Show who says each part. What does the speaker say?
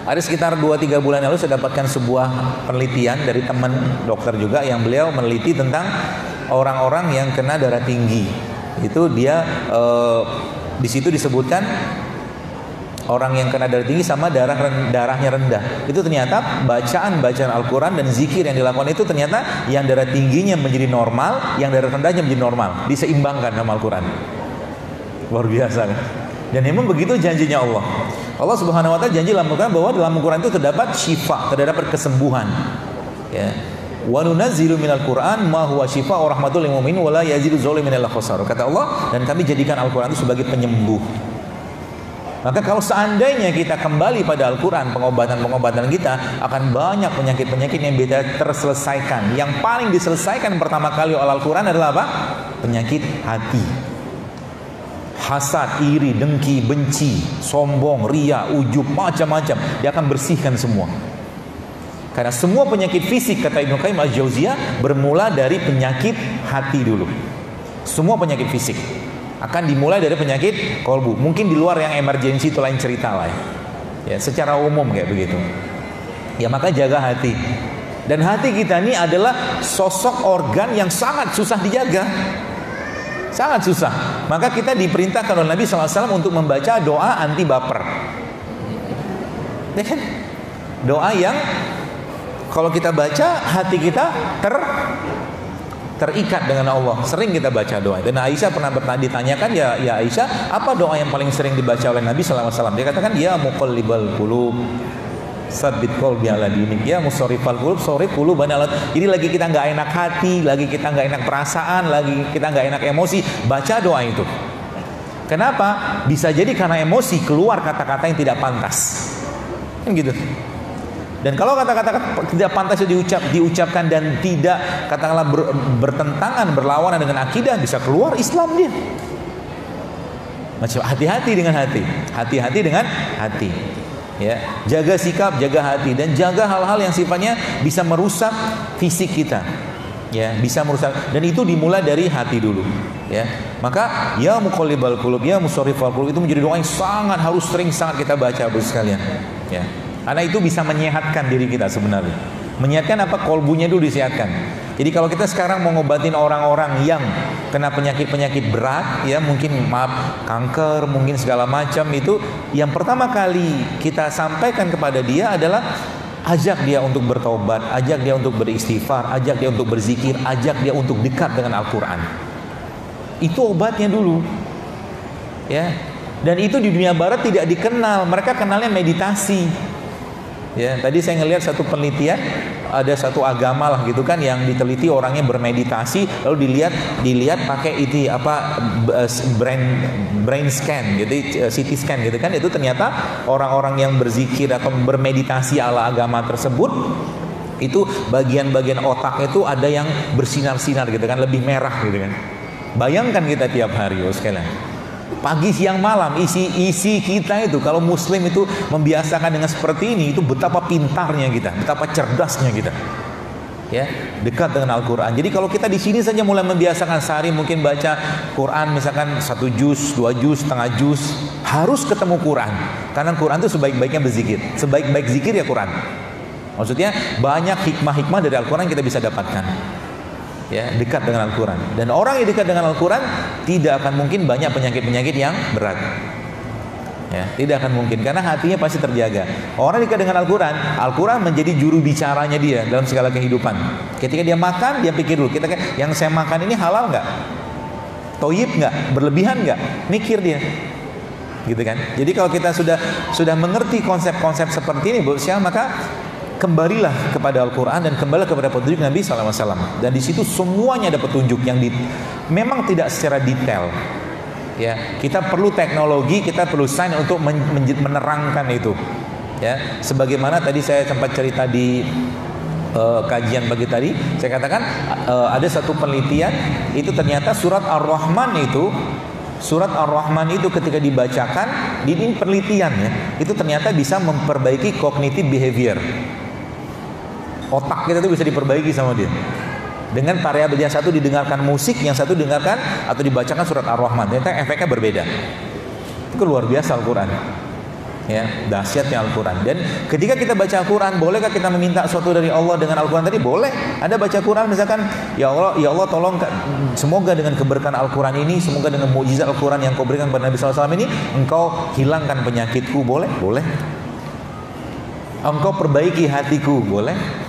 Speaker 1: Ada sekitar 2-3 bulan lalu saya dapatkan sebuah penelitian dari teman dokter juga yang beliau meneliti tentang orang-orang yang kena darah tinggi. Itu dia di situ disebutkan orang yang kena darah tinggi sama darahnya rendah. Itu ternyata bacaan Al-Quran dan zikir yang dilakukan itu ternyata yang darah tingginya menjadi normal, yang darah rendahnya menjadi normal, diseimbangkan sama Al-Quran. Luar biasa kan? Dan memang begitu janjinya Allah. Allah Subhanahu wa taala janji dalam Al-Quran bahwa dalam Al-Quran itu terdapat syifa, terdapat kesembuhan. Ya. Wa nunazzilu minal Qur'an ma huwa syifa wa rahmatul lil mu'minin wa la yazidu dzalimin illa khasar. Kata Allah, dan kami jadikan Al-Quran itu sebagai penyembuh. Maka kalau seandainya kita kembali pada Al-Quran, pengobatan kita akan banyak penyakit-penyakit yang bisa terselesaikan. Yang paling diselesaikan pertama kali oleh Al-Quran adalah apa? Penyakit hati. Hasad, iri, dengki, benci, sombong, ria, ujub, macam-macam. Dia akan bersihkan semua. Karena semua penyakit fisik, kata Ibnu Qayyim al-Jauziyah, bermula dari penyakit hati dulu. Semua penyakit fisik akan dimulai dari penyakit kolbu. Mungkin di luar yang emergensi itu lain cerita lah ya. Secara umum kayak begitu. Ya maka jaga hati. Dan hati kita ini adalah sosok organ yang sangat susah dijaga. Sangat susah. Maka kita diperintahkan oleh Nabi SAW untuk membaca doa anti baper. Ya kan? Doa yang kalau kita baca hati kita terikat dengan Allah. Sering kita baca doa. Dan Aisyah pernah ditanyakan, ya Aisyah, apa doa yang paling sering dibaca oleh Nabi SAW? Dia katakan, ya muqallibal qulub, sabbit qalbi ala dinik, ya musarrifal qulub, sarrif qulubana ala. Ini lagi kita nggak enak hati, lagi kita nggak enak perasaan, lagi kita nggak enak emosi, baca doa itu. Kenapa? Bisa jadi karena emosi keluar kata-kata yang tidak pantas. Kan gitu. Dan kalau kata-kata tidak pantas itu diucapkan dan tidak katakanlah bertentangan, berlawanan dengan akidah, bisa keluar Islam dia. Macam hati-hati dengan hati. Hati-hati dengan hati. Ya, jaga sikap, jaga hati, dan jaga hal-hal yang sifatnya bisa merusak fisik kita. Ya, bisa merusak, dan itu dimulai dari hati dulu. Ya, maka ya muqallibal qulub, ya musarrifal qulub itu menjadi doa yang harus sering kita baca Bapak sekalian. Ya. Karena itu bisa menyehatkan diri kita sebenarnya. Menyehatkan apa? Kolbunya dulu disehatkan. Jadi kalau kita sekarang mau ngobatin orang-orang yang kena penyakit-penyakit berat, ya mungkin kanker, mungkin segala macam itu, yang pertama kali kita sampaikan kepada dia adalah ajak dia untuk bertobat, ajak dia untuk beristighfar, ajak dia untuk berzikir, ajak dia untuk dekat dengan Al-Quran. Itu obatnya dulu. Ya. Dan itu di dunia barat tidak dikenal, mereka kenalnya meditasi. Ya, tadi saya ngelihat satu penelitian, ada satu agama lah gitu kan yang diteliti orangnya bermeditasi, lalu dilihat pakai itu brain scan gitu, CT scan gitu kan, itu ternyata orang-orang yang berzikir atau bermeditasi ala agama tersebut itu bagian-bagian otak itu ada yang bersinar-sinar gitu kan, lebih merah gitu kan. Bayangkan kita tiap hari sekalian. Pagi, siang, malam, isi kita itu kalau muslim itu membiasakan dengan seperti ini, itu betapa pintarnya kita, betapa cerdasnya kita. Ya, dekat dengan Al-Quran. Jadi kalau kita di sini saja mulai membiasakan sehari mungkin baca Quran misalkan 1 juz, 2 juz, setengah juz, harus ketemu Quran. Karena Quran itu sebaik-baiknya berzikir. Sebaik-baik zikir ya Quran. Maksudnya banyak hikmah-hikmah dari Al-Quran kita bisa dapatkan. Ya, dekat dengan Al-Quran. Dan orang yang dekat dengan Al-Quran tidak akan mungkin banyak penyakit-penyakit yang berat. Ya, tidak akan mungkin karena hatinya pasti terjaga. Orang dekat dengan Al-Quran, Al-Quran menjadi juru bicaranya dia dalam segala kehidupan. Ketika dia makan, dia pikir dulu, yang saya makan ini halal nggak? Toyib nggak? Berlebihan nggak? Mikir dia. Gitu kan? Jadi kalau kita sudah mengerti konsep-konsep seperti ini, maka kembalilah kepada Al-Quran dan kembalilah kepada petunjuk Nabi SAW. Dan di situ semuanya ada petunjuk yang memang tidak secara detail. Ya, kita perlu teknologi, kita perlu sains untuk menerangkan itu. Ya, sebagaimana tadi saya sempat cerita di kajian pagi tadi, saya katakan ada satu penelitian itu ternyata surat Ar-Rahman itu ketika dibacakan ini penelitian ya, itu ternyata bisa memperbaiki cognitive behavior. Otak kita tuh bisa diperbaiki sama dia. Dengan variabel yang satu didengarkan musik, yang satu dengarkan atau dibacakan surat Ar-Rahman, ternyata efeknya berbeda. Itu luar biasa Al-Quran. Ya, dahsyatnya Al-Quran. Dan ketika kita baca Al-Quran, bolehkah kita meminta sesuatu dari Allah dengan Al-Quran tadi? Boleh. Ada baca Quran misalkan, ya Allah tolong, semoga dengan keberkahan Al-Quran ini, semoga dengan mukjizat Al-Quran yang kau berikan kepada Nabi SAW ini, engkau hilangkan penyakitku. Boleh? Boleh. Engkau perbaiki hatiku. Boleh.